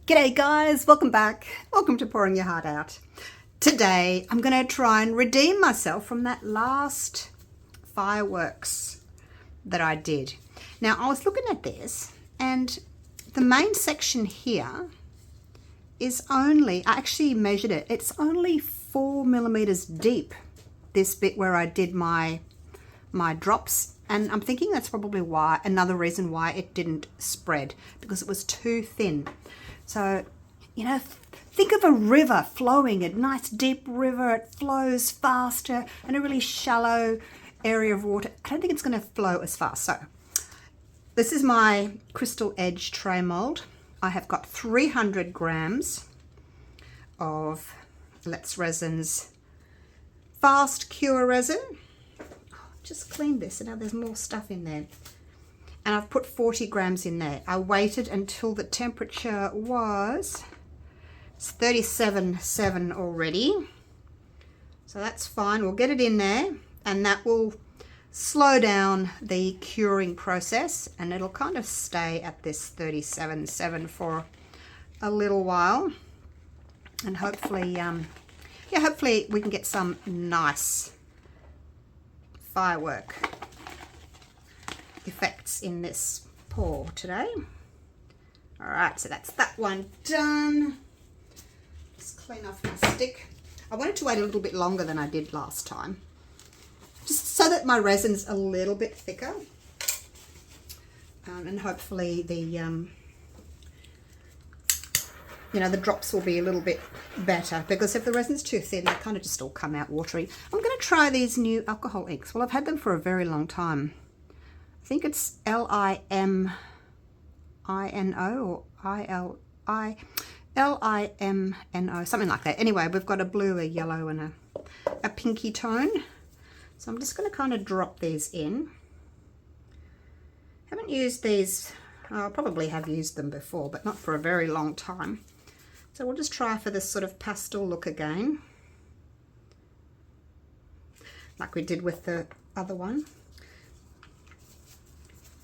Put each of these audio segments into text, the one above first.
G'day guys, welcome back. Welcome to Pouring Your Heart Out. Today I'm going to try and redeem myself from that last fireworks that I did. Now I was looking at this and the main section here is only, I actually measured it, it's only 4 millimeters deep, this bit where I did my drops, and I'm thinking that's probably why, another reason why it didn't spread, because it was too thin. So, you know, think of a river flowing, a nice deep river. It flows faster in a really shallow area of water. I don't think it's going to flow as fast. So, this is my crystal edge tray mold. I have got 300 grams of Let's Resin's fast cure resin. Just cleaned this, and now there's more stuff in there. And I've put 40 grams in there. I waited until the temperature was 37.7 already. So that's fine. We'll get it in there, and that will slow down the curing process, and it'll kind of stay at this 37.7 for a little while. And hopefully, hopefully we can get some nice firework effects in this pour today. All right, so that's that one done. Just clean off my stick. I wanted to wait a little bit longer than I did last time, just so that my resin's a little bit thicker, and hopefully the the drops will be a little bit better, because if the resin's too thin, they kind of just all come out watery. I'm going to try these new alcohol inks. Well, I've had them for a very long time. I think it's L-I-M-I-N-O or L-I-M-N-O, something like that. Anyway, we've got a blue, a yellow, and a pinky tone. So I'm just going to kind of drop these in. Haven't used these, I probably have used them before, but not for a very long time. So we'll just try for this sort of pastel look again, like we did with the other one.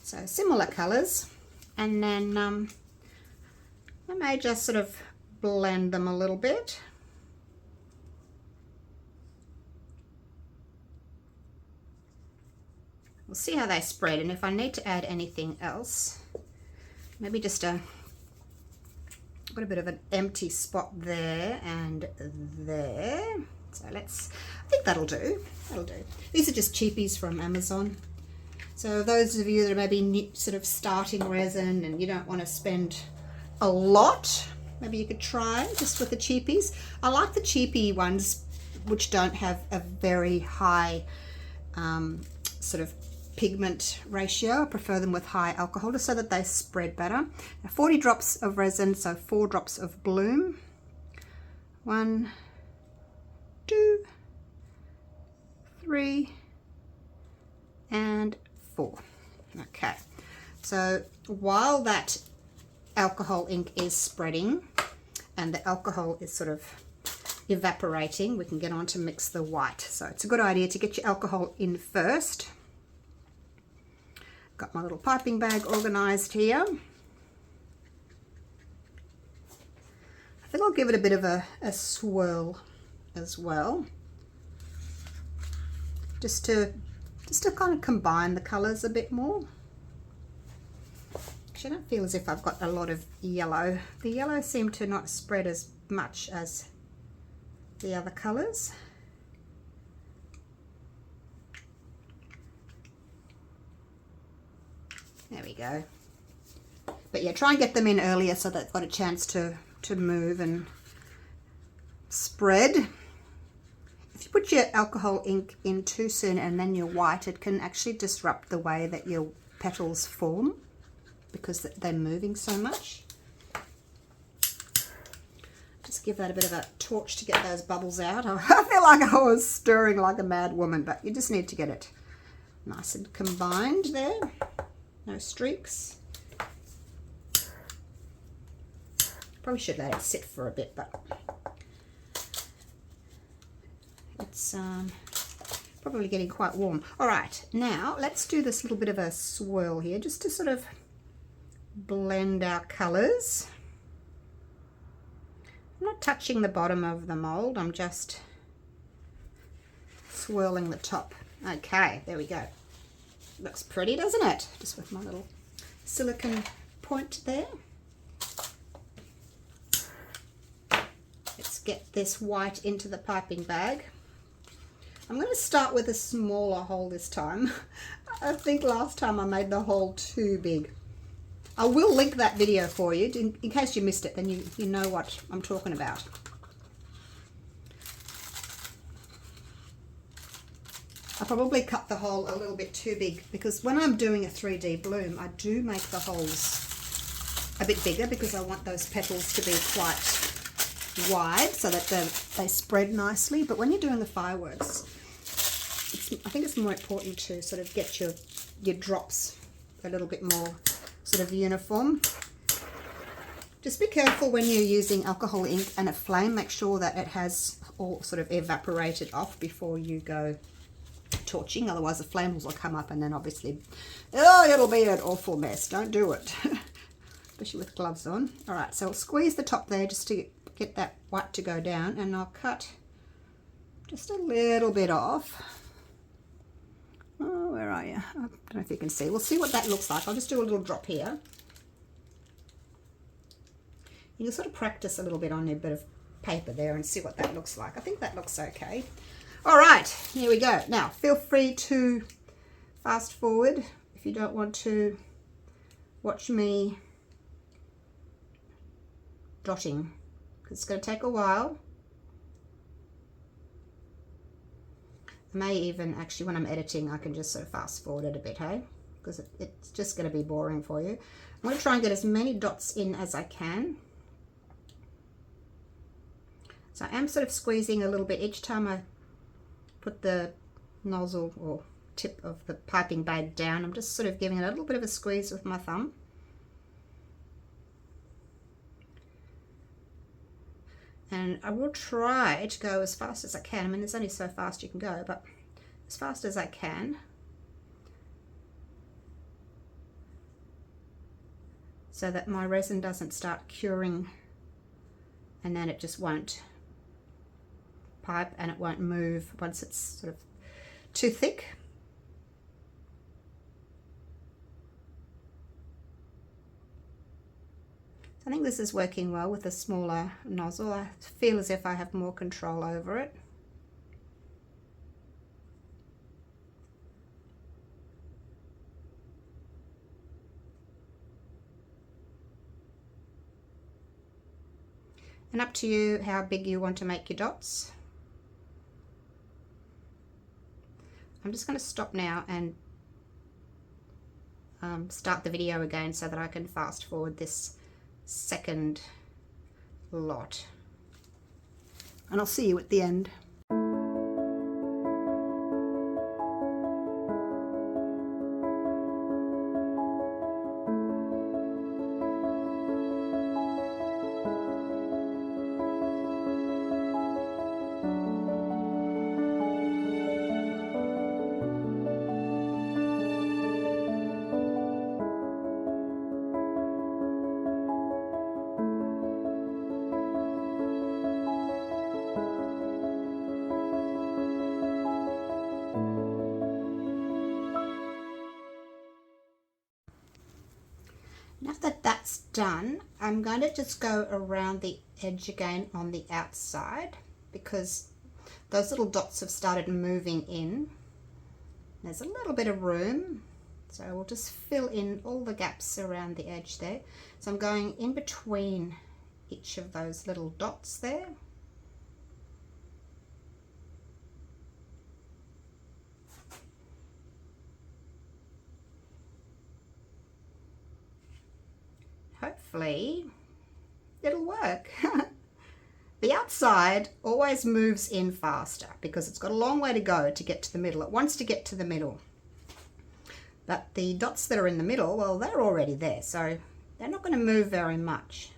So similar colours, and then I may just sort of blend them a little bit. We'll see how they spread, and if I need to add anything else, maybe just got a bit of an empty spot there and there. So I think that'll do. That'll do. These are just cheapies from Amazon. So those of you that are maybe sort of starting resin and you don't want to spend a lot, maybe you could try just with the cheapies. I like the cheapy ones which don't have a very high sort of pigment ratio. I prefer them with high alcohol just so that they spread better. Now 40 drops of resin, so 4 drops of bloom. 1, 2, 3, and 4. Okay, so while that alcohol ink is spreading and the alcohol is sort of evaporating, we can get on to mix the white. So it's a good idea to get your alcohol in first. Got my little piping bag organized here. I think I'll give it a bit of a swirl as well, just to kind of combine the colors a bit more. Actually, I don't feel as if I've got a lot of yellow. The yellow seemed to not spread as much as the other colors. There we go. But yeah, try and get them in earlier so they've got a chance to move and spread. If you put your alcohol ink in too soon and then your white, it can actually disrupt the way that your petals form because they're moving so much. Just give that a bit of a torch to get those bubbles out. I feel like I was stirring like a mad woman, but you just need to get it nice and combined there. No streaks. Probably should let it sit for a bit, but it's probably getting quite warm. All right, now let's do this little bit of a swirl here just to sort of blend our colors. I'm not touching the bottom of the mold, I'm just swirling the top. Okay, there we go. Looks pretty, doesn't it? Just with my little silicone point there. Let's get this white into the piping bag. I'm going to start with a smaller hole this time. I think last time I made the hole too big. I will link that video for you in case you missed it, then you know what I'm talking about. I probably cut the hole a little bit too big because when I'm doing a 3D bloom, I do make the holes a bit bigger because I want those petals to be quite wide so that they spread nicely. But when you're doing the fireworks, I think it's more important to sort of get your drops a little bit more sort of uniform. Just be careful when you're using alcohol ink and a flame. Make sure that it has all sort of evaporated off before you go torching, otherwise the flames will come up and then obviously it'll be an awful mess. Don't do it, especially with gloves on. All right, so I'll squeeze the top there just to get that white to go down, and I'll cut just a little bit off. Oh, where are you? I don't know if you can see. We'll see what that looks like. I'll just do a little drop here. You can sort of practice a little bit on a bit of paper there and see what that looks like. I think that looks okay. All right, here we go. Now, feel free to fast forward if you don't want to watch me dotting, because it's going to take a while. I may even, actually, when I'm editing, I can just sort of fast forward it a bit, hey? Because it's just going to be boring for you. I'm going to try and get as many dots in as I can. So I am sort of squeezing a little bit each time I put the nozzle or tip of the piping bag down. I'm just sort of giving it a little bit of a squeeze with my thumb. And I will try to go as fast as I can. I mean, there's only so fast you can go, but as fast as I can. So that my resin doesn't start curing and then it just won't pipe and it won't move once it's sort of too thick. I think this is working well with a smaller nozzle. I feel as if I have more control over it. And up to you how big you want to make your dots. I'm just going to stop now and start the video again so that I can fast forward this second lot. And I'll see you at the end. Now that that's done, I'm going to just go around the edge again on the outside because those little dots have started moving in. There's a little bit of room, so we'll just fill in all the gaps around the edge there. So I'm going in between each of those little dots there. Hopefully it'll work. The outside always moves in faster because it's got a long way to go to get to the middle. It wants to get to the middle. But the dots that are in the middle, well, they're already there, so they're not going to move very much.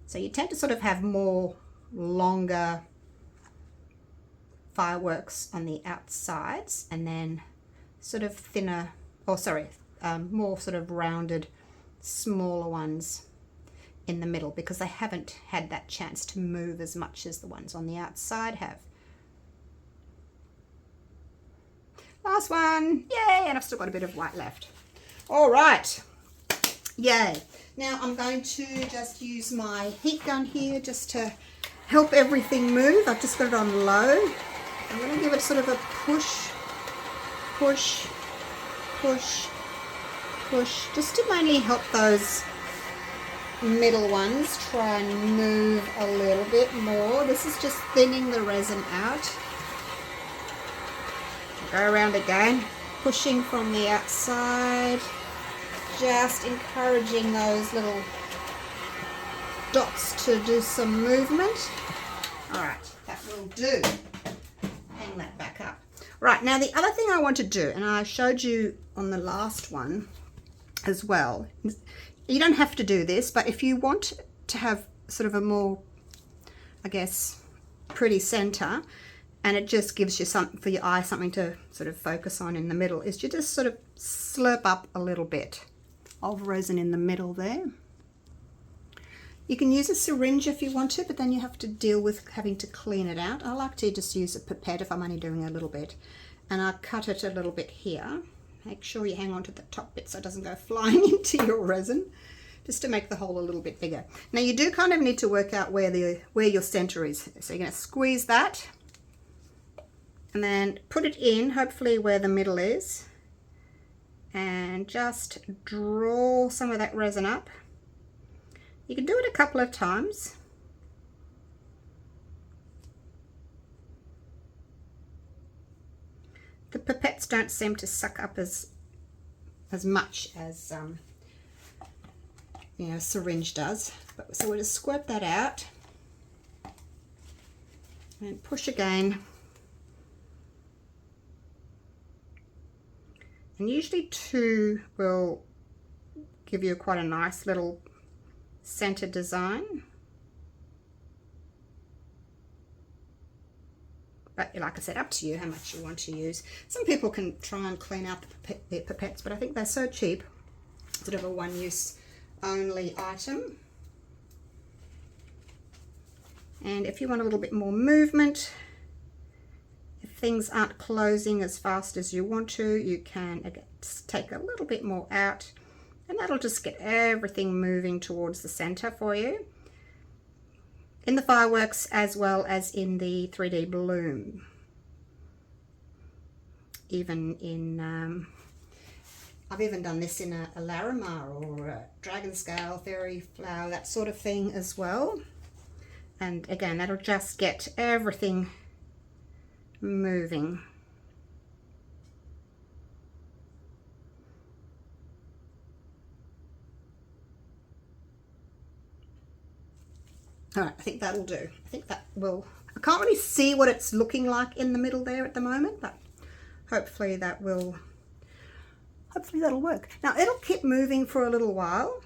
So you tend to sort of have more longer fireworks on the outsides and then sort of thinner, more sort of rounded smaller ones in the middle because they haven't had that chance to move as much as the ones on the outside have. Last one, yay, and I've still got a bit of white left. All right, yay. Now I'm going to just use my heat gun here just to help everything move. I've just got it on low. I'm going to give it sort of a push, push, push, push, just to mainly help those middle ones try and move a little bit more. This is just thinning the resin out. Go around again, pushing from the outside, just encouraging those little dots to do some movement. All right, that will do. Hang that back up. Right, now the other thing I want to do, and I showed you on the last one as well, you don't have to do this, but if you want to have sort of a more, I guess, pretty center, and it just gives you something for your eye, something to sort of focus on in the middle, is you just sort of slurp up a little bit of resin in the middle there. You can use a syringe if you want to, but then you have to deal with having to clean it out. I like to just use a pipette if I'm only doing a little bit, and I cut it a little bit here. Make sure you hang on to the top bit so it doesn't go flying into your resin, just to make the hole a little bit bigger. Now you do kind of need to work out where your center is. So you're going to squeeze that and then put it in, hopefully where the middle is, and just draw some of that resin up. You can do it a couple of times. The pipettes don't seem to suck up as much as you know, syringe does. So we'll just squirt that out and push again. And usually 2 will give you quite a nice little center design. But like I said, up to you how much you want to use. Some people can try and clean out their pipettes, but I think they're so cheap. Sort of a one-use only item. And if you want a little bit more movement, if things aren't closing as fast as you want to, you can again take a little bit more out, and that'll just get everything moving towards the center for you. In the fireworks as well as in the 3D bloom. Even in, I've even done this in a Larimar or a dragon scale, fairy flower, that sort of thing as well. And again, that'll just get everything moving. All right, I think that'll do. I think that will, I can't really see what it's looking like in the middle there at the moment, but hopefully that'll work. Now it'll keep moving for a little while.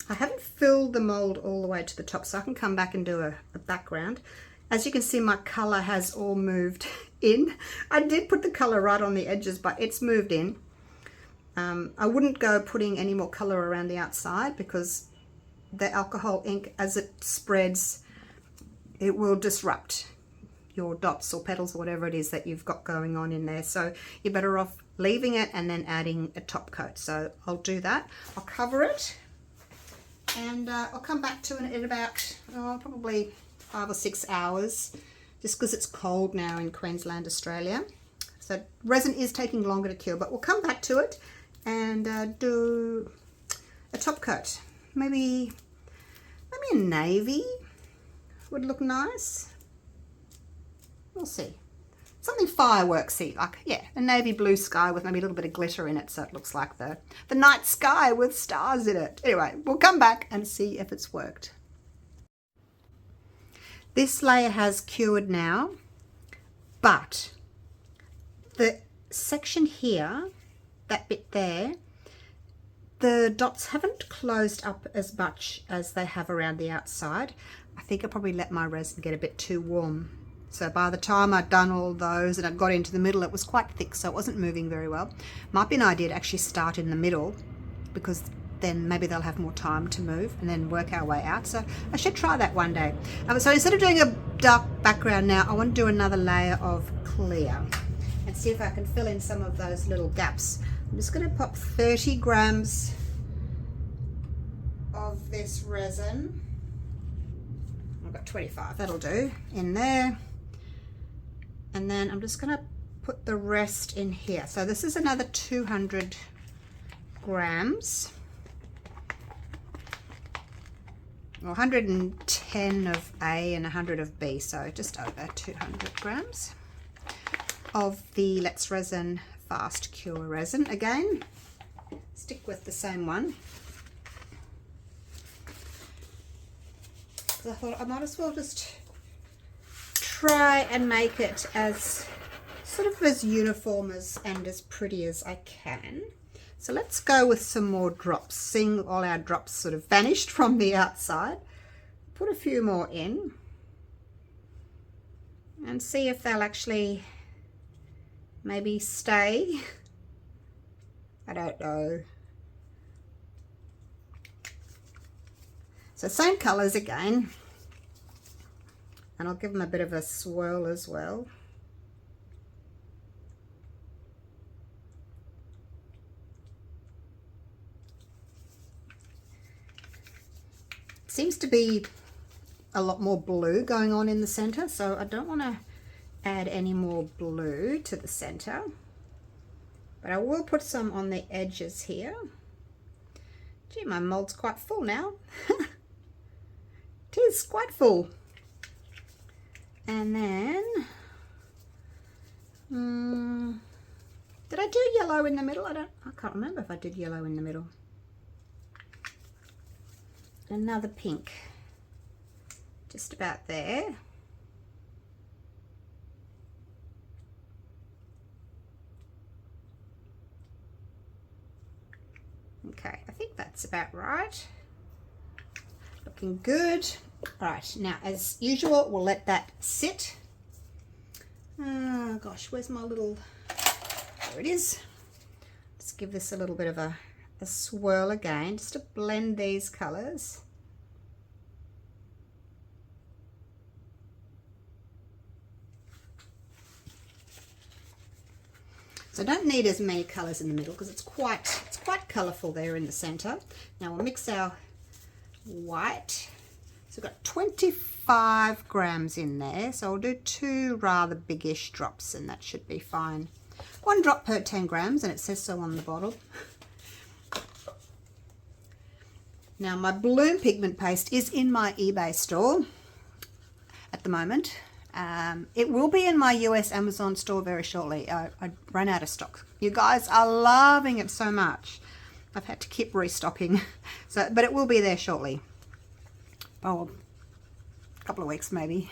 I haven't filled the mold all the way to the top, so I can come back and do a background. As you can see, my color has all moved in. I did put the color right on the edges, but it's moved in. I wouldn't go putting any more color around the outside because the alcohol ink, as it spreads, it will disrupt your dots or petals or whatever it is that you've got going on in there. So you're better off leaving it and then adding a top coat. So I'll do that. I'll cover it, and I'll come back to it in about probably 5 or 6 hours, just because it's cold now in Queensland, Australia. So resin is taking longer to cure, but we'll come back to it and do a top coat. Maybe a navy would look nice. We'll see. Something fireworksy, like, yeah, a navy blue sky with maybe a little bit of glitter in it, so it looks like the night sky with stars in it. Anyway, we'll come back and see if it's worked. This layer has cured now, but the section here, that bit there, the dots haven't closed up as much as they have around the outside. I think I probably let my resin get a bit too warm. So by the time I'd done all those and I got into the middle, it was quite thick, so it wasn't moving very well. Might be an idea to actually start in the middle, because then maybe they'll have more time to move and then work our way out. So I should try that one day. So instead of doing a dark background now, I want to do another layer of clear and see if I can fill in some of those little gaps. I'm just going to pop 30 grams of this resin. I've got 25, that'll do, in there. And then I'm just going to put the rest in here. So this is another 200 grams. 110 of A and 100 of B, so just over 200 grams of the Let's Resin Fast Cure resin. Again, stick with the same one. I thought I might as well just try and make it as sort of as uniform and as pretty as I can. So let's go with some more drops. Seeing all our drops sort of vanished from the outside, put a few more in and see if they'll actually maybe stay. I don't know. So same colors again, and I'll give them a bit of a swirl as well. Seems to be a lot more blue going on in the center, so I don't want to add any more blue to the center, but I will put some on the edges here. Gee, my mold's quite full now. It is quite full. And then did I do yellow in the middle? I can't remember if I did yellow in the middle. Another pink, just about there. Okay, I think that's about right. Looking good. All right, now as usual, we'll let that sit. Oh gosh, where's my little, there it is. Let's give this a little bit of a swirl again, just to blend these colors. So I don't need as many colors in the middle because it's quite colorful there in the center. Now we'll mix our white. So we've got 25 grams in there, so I'll do 2 rather biggish drops and that should be fine. 1 drop per 10 grams, and it says so on the bottle. Now my bloom pigment paste is in my eBay store at the moment. It will be in my US Amazon store very shortly. I ran out of stock. You guys are loving it so much. I've had to keep restocking. So, but it will be there shortly. Oh, a couple of weeks maybe.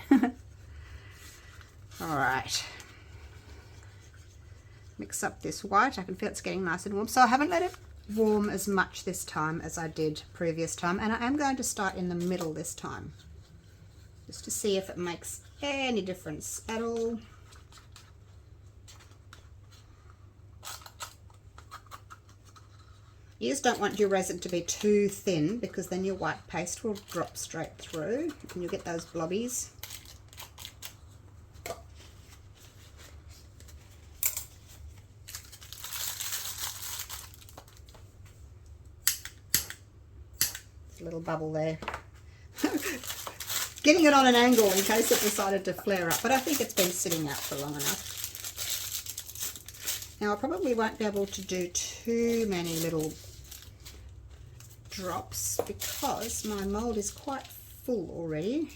All right. Mix up this white. I can feel it's getting nice and warm. So I haven't let it warm as much this time as I did previous time. And I am going to start in the middle this time, just to see if it makes any difference at all. You just don't want your resin to be too thin because then your white paste will drop straight through and you'll get those blobbies. There's a little bubble there. Getting it on an angle in case it decided to flare up, but I think it's been sitting out for long enough. Now I probably won't be able to do too many little drops because my mold is quite full already.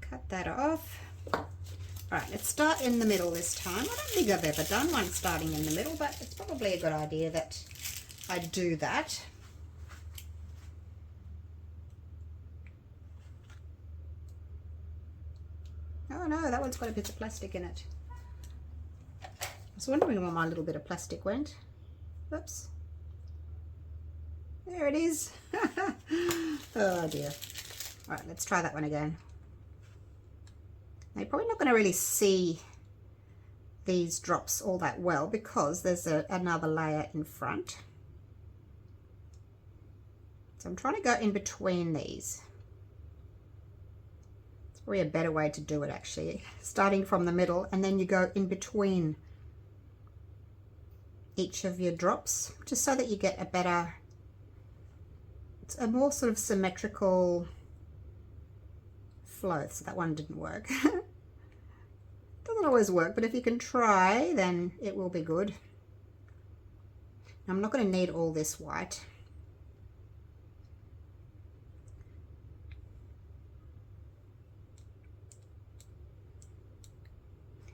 Cut that off. Alright, let's start in the middle this time. I don't think I've ever done one starting in the middle, but it's probably a good idea that I do that. Oh no, that one's got a bit of plastic in it. I was wondering where my little bit of plastic went. Whoops. There it is. Oh dear. Alright, let's try that one again. Now, you're probably not going to really see these drops all that well because there's another layer in front. So I'm trying to go in between these. It's probably a better way to do it actually. Starting from the middle and then you go in between each of your drops, just so that you get a better, it's a more sort of symmetrical flow. So that one didn't work. Doesn't always work, but if you can try, then it will be good. I'm not going to need all this white.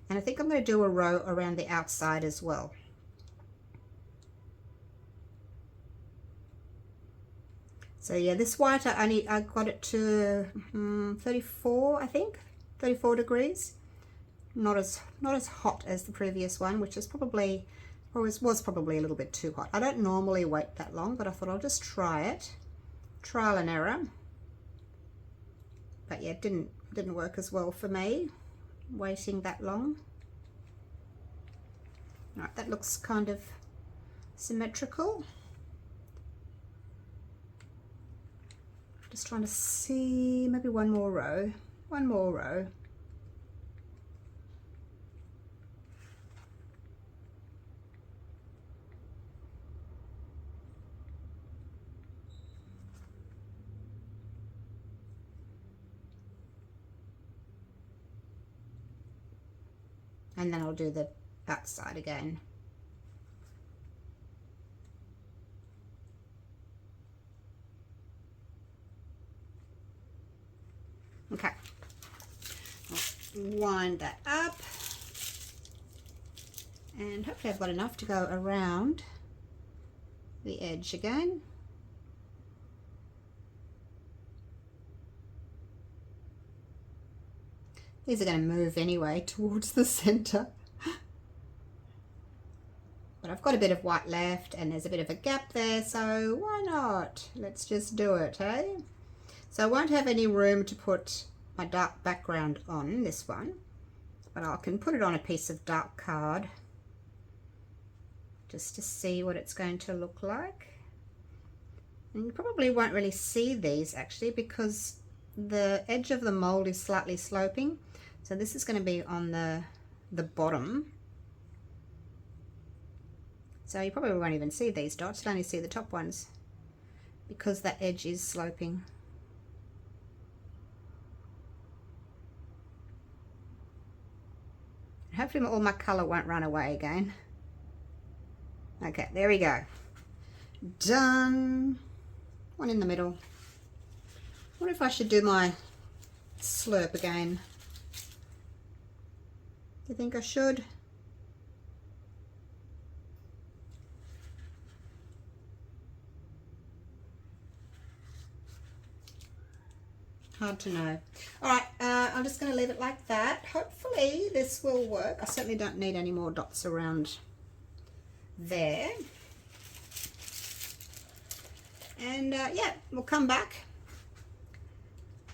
And I think I'm going to do a row around the outside as well. So yeah, this white I got it to 34, I think, 34 degrees. Not as hot as the previous one, which is probably was probably a little bit too hot. I don't normally wait that long, but I thought I'll just try it, trial and error. But yeah, it didn't work as well for me, waiting that long. All right, that looks kind of symmetrical. Just trying to see, maybe one more row. And then I'll do the outside again. Okay, I'll wind that up, and hopefully I've got enough to go around the edge again. These are going to move anyway towards the center. But I've got a bit of white left and there's a bit of a gap there, so why not? Let's just do it, eh? So I won't have any room to put my dark background on this one, but I can put it on a piece of dark card just to see what it's going to look like. And you probably won't really see these actually because the edge of the mold is slightly sloping. So this is going to be on the bottom. So you probably won't even see these dots, you'll only see the top ones because that edge is sloping. Hopefully all my colour won't run away again. Okay, there we go. Done. One in the middle. I wonder if I should do my slurp again. Do you think I should? Hard to know. All right, I'm just going to leave it like that. Hopefully this will work. I certainly don't need any more dots around there. And yeah, we'll come back.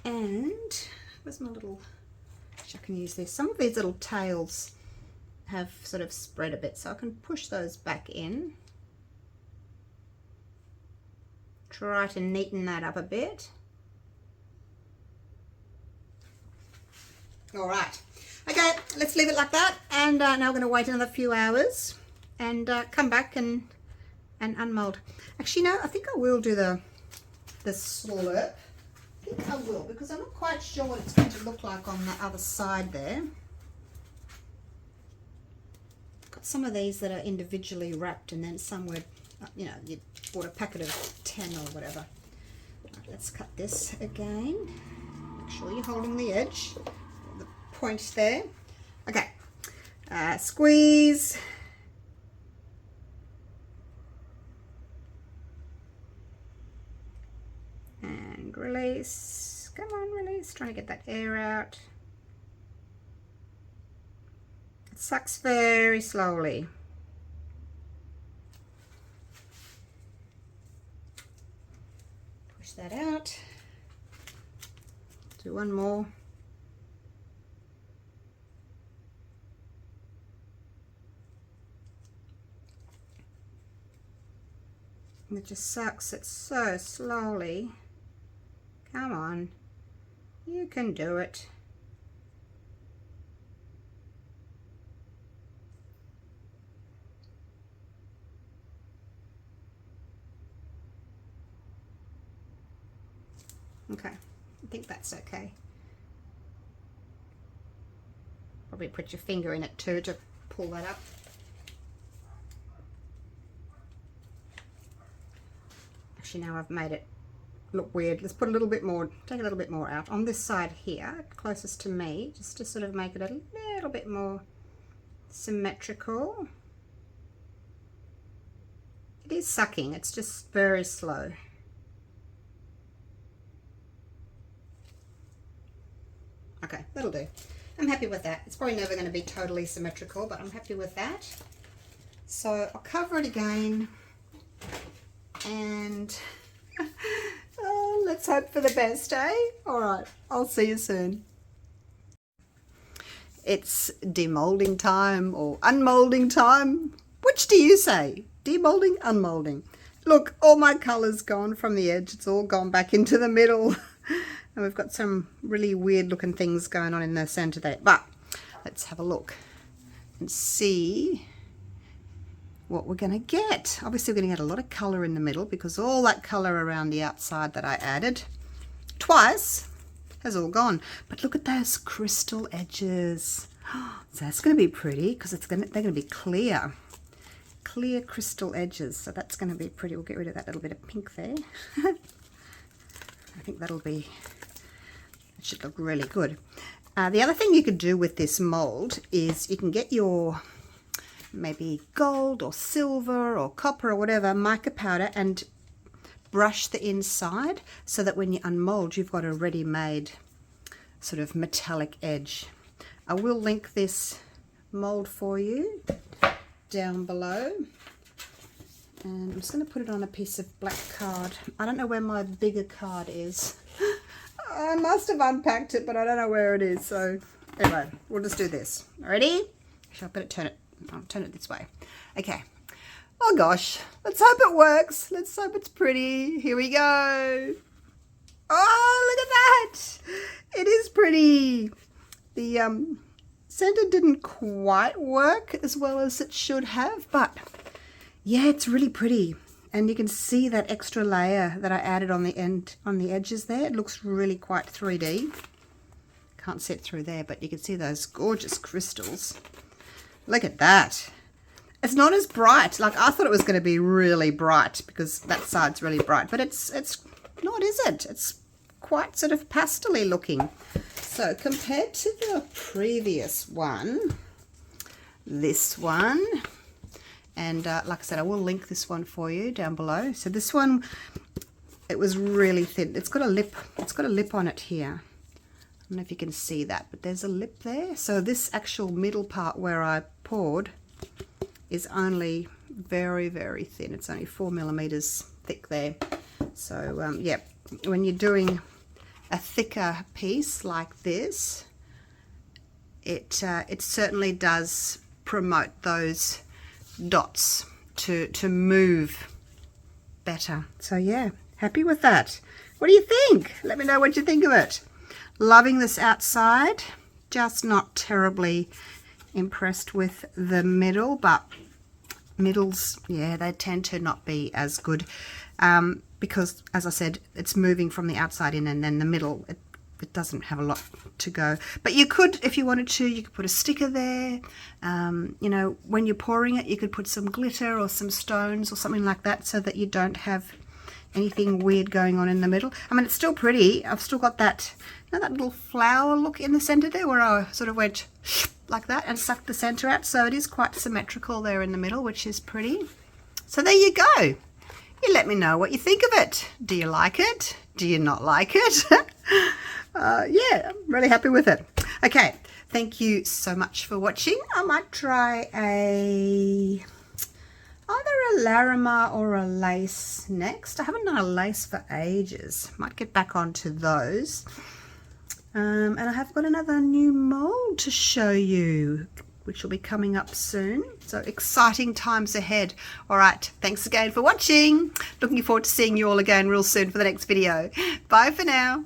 And where's my little, I can use this. Some of these little tails have sort of spread a bit, so I can push those back in. Try to neaten that up a bit. All right, okay, let's leave it like that. And now we're going to wait another few hours and come back and unmold. Actually, no, I think I will do the slurp. I think I will, because I'm not quite sure what it's going to look like on the other side there. Got some of these that are individually wrapped, and then some were, you know, you bought a packet of 10 or whatever. Right, let's cut this again. Make sure you're holding the edge, the point there. Okay, squeeze. And release. Come on, release. Trying to get that air out. It sucks very slowly. Push that out. Do one more. It just sucks it so slowly. Come on, you can do it. Okay, I think that's okay. Probably put your finger in it too to pull that up. Actually, now I've made it look weird. Let's put a little bit more, take a little bit more out on this side here, closest to me, just to sort of make it a little bit more symmetrical. It is sucking, it's just very slow. Okay, that'll do. I'm happy with that. It's probably never going to be totally symmetrical, but I'm happy with that. So I'll cover it again, and oh, let's hope for the best, eh? All right, I'll see you soon. It's demolding time or unmolding time. Which do you say? Demolding, unmolding. Look, all my colour's gone from the edge. It's all gone back into the middle. And we've got some really weird looking things going on in the center there. But let's have a look and see what we're going to get. Obviously we're going to get a lot of color in the middle because all that color around the outside that I added twice has all gone. But look at those crystal edges. So that's going to be pretty because they're going to be clear crystal edges. So that's going to be pretty. We'll get rid of that little bit of pink there. I think that'll be, it should look really good. The other thing you could do with this mold is you can get your maybe gold or silver or copper or whatever mica powder and brush the inside so that when you unmold you've got a ready-made sort of metallic edge. I will link this mold for you down below. And I'm just going to put it on a piece of black card. I don't know where my bigger card is. I must have unpacked it, but I don't know where it is. So anyway, we'll just do this. Ready? Actually, I better turn it. I'll turn it this way. Okay. Oh gosh. Let's hope it works. Let's hope it's pretty. Here we go. Oh, look at that. It is pretty. The center didn't quite work as well as it should have, but yeah, it's really pretty. And you can see that extra layer that I added on the end, on the edges there. It looks really quite 3D. Can't see it through there, but you can see those gorgeous crystals. Look at that. It's not as bright. Like I thought it was going to be really bright because that side's really bright, but it's not, is it? It's quite sort of pastel-y looking. So compared to the previous one, this one, and like I said, I will link this one for you down below. So this one, it was really thin. It's got a lip. It's got a lip on it here. I don't know if you can see that, but there's a lip there. So this actual middle part where I poured is only very, very thin. It's only 4 millimeters thick there. So yeah, when you're doing a thicker piece like this, it certainly does promote those dots to move better. So yeah, happy with that. What do you think? Let me know what you think of it. Loving this outside, just not terribly impressed with the middle, but middles, yeah, they tend to not be as good because, as I said, it's moving from the outside in, and then the middle, it doesn't have a lot to go. But you could, if you wanted to, you could put a sticker there. You know, when you're pouring it, you could put some glitter or some stones or something like that so that you don't have anything weird going on in the middle. I mean, it's still pretty. I've still got that, you know, that little flower look in the center there where I sort of went like that and sucked the center out. So it is quite symmetrical there in the middle, which is pretty. So there you go. You let me know what you think of it. Do you like it? Do you not like it? Yeah, I'm really happy with it. Okay, thank you so much for watching. I might try either a Larimer or a lace next. I haven't done a lace for ages. Might get back onto those. And I have got another new mold to show you. which will be coming up soon. So exciting times ahead. All right, thanks again for watching. Looking forward to seeing you all again real soon for the next video. Bye for now.